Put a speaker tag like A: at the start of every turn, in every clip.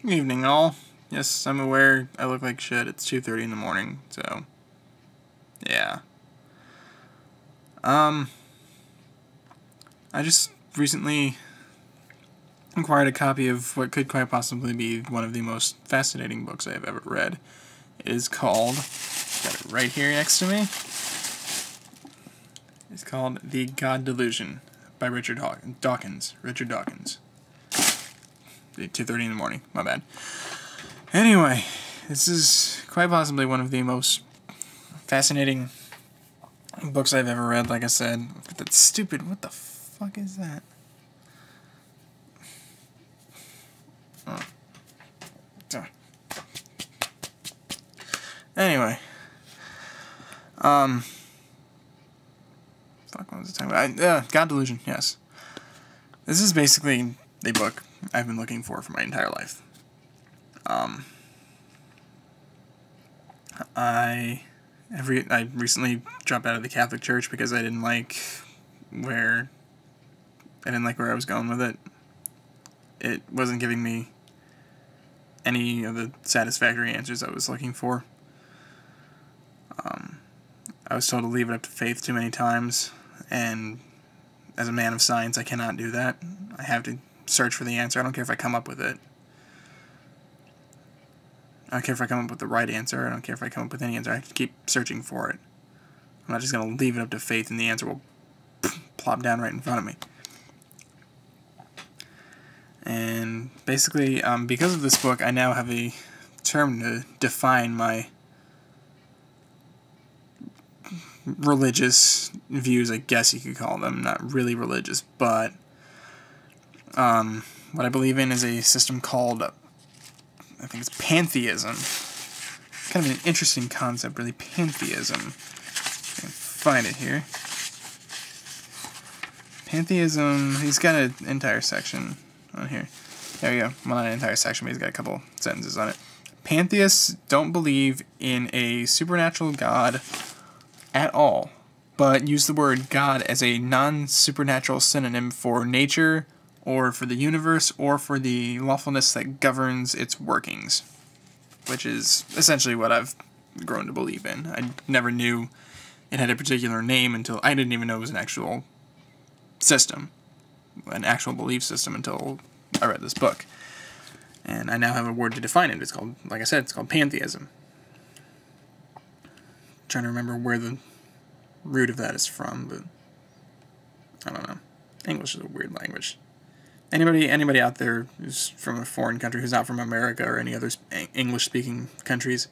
A: Good evening, all. Yes, I'm aware I look like shit. It's 2:30 in the morning, so yeah. I just recently acquired a copy of what could quite possibly be one of the most fascinating books I have ever read. It is called, got it right here next to me. It's called The God Delusion by Richard Dawkins. Richard Dawkins. 2:30 in the morning. My bad. Anyway, this is quite possibly one of the most fascinating books I've ever read. Like I said, that's stupid. What the fuck is that? Oh. Anyway, fuck, what was I talking about? God Delusion. Yes, this is basically the book I've been looking for my entire life. I recently dropped out of the Catholic Church because I didn't like where I was going with it. It wasn't giving me any of the satisfactory answers I was looking for. I was told to leave it up to faith too many times, and as a man of science, I cannot do that. I have to search for the answer. I don't care if I come up with it. I don't care if I come up with the right answer. I don't care if I come up with any answer. I have to keep searching for it. I'm not just going to leave it up to faith and the answer will plop down right in front of me. And basically, because of this book, I now have a term to define my religious views, I guess you could call them. Not really religious, but what I believe in is a system called, I think it's pantheism. Kind of an interesting concept, really, pantheism. I can find it here. Pantheism, he's got an entire section on here. There we go. Well, not an entire section, but he's got a couple sentences on it. Pantheists don't believe in a supernatural God at all, but use the word God as a non-supernatural synonym for nature, or for the universe, or for the lawfulness that governs its workings, which is essentially what I've grown to believe in. I never knew it had a particular name until I didn't even know it was an actual system, an actual belief system, until I read this book. And I now have a word to define it. It's called, like I said, it's called pantheism. Trying to remember where the root of that is from, but I don't know. English is a weird language. Anybody out there who's from a foreign country, who's not from America or any other English-speaking countries,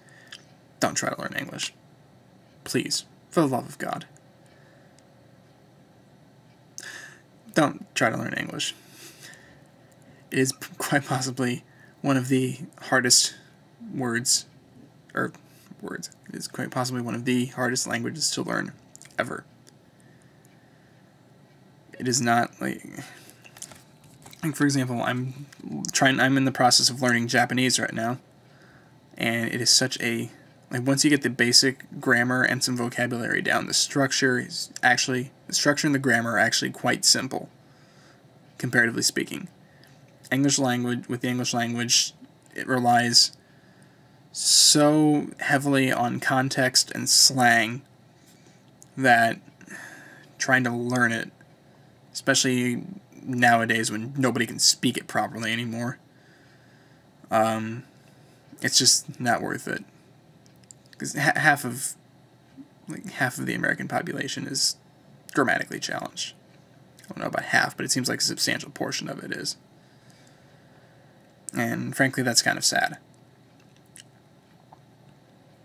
A: don't try to learn English. Please, for the love of God. Don't try to learn English. It is quite possibly one of the hardest it is quite possibly one of the hardest languages to learn ever. It is not like for example, I'm in the process of learning Japanese right now, and it is such a, once you get the basic grammar and some vocabulary down, the structure and the grammar are actually quite simple, comparatively speaking. The English language, it relies so heavily on context and slang that trying to learn it, especially nowadays when nobody can speak it properly anymore, it's just not worth it. Because half of the American population is grammatically challenged. I don't know about half, but it seems like a substantial portion of it is. And frankly, that's kind of sad.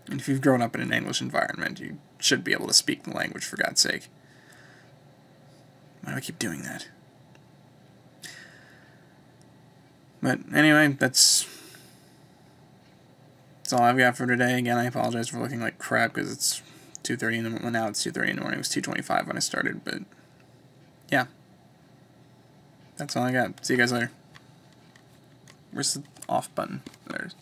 A: And if you've grown up in an English environment, you should be able to speak the language, for God's sake. Why do I keep doing that? But anyway, that's all I've got for today. Again, I apologize for looking like crap because it's 2:30 in the morning. Now it's 2:30 in the morning. It was 2:25 when I started, but yeah. That's all I got. See you guys later. Where's the off button? There's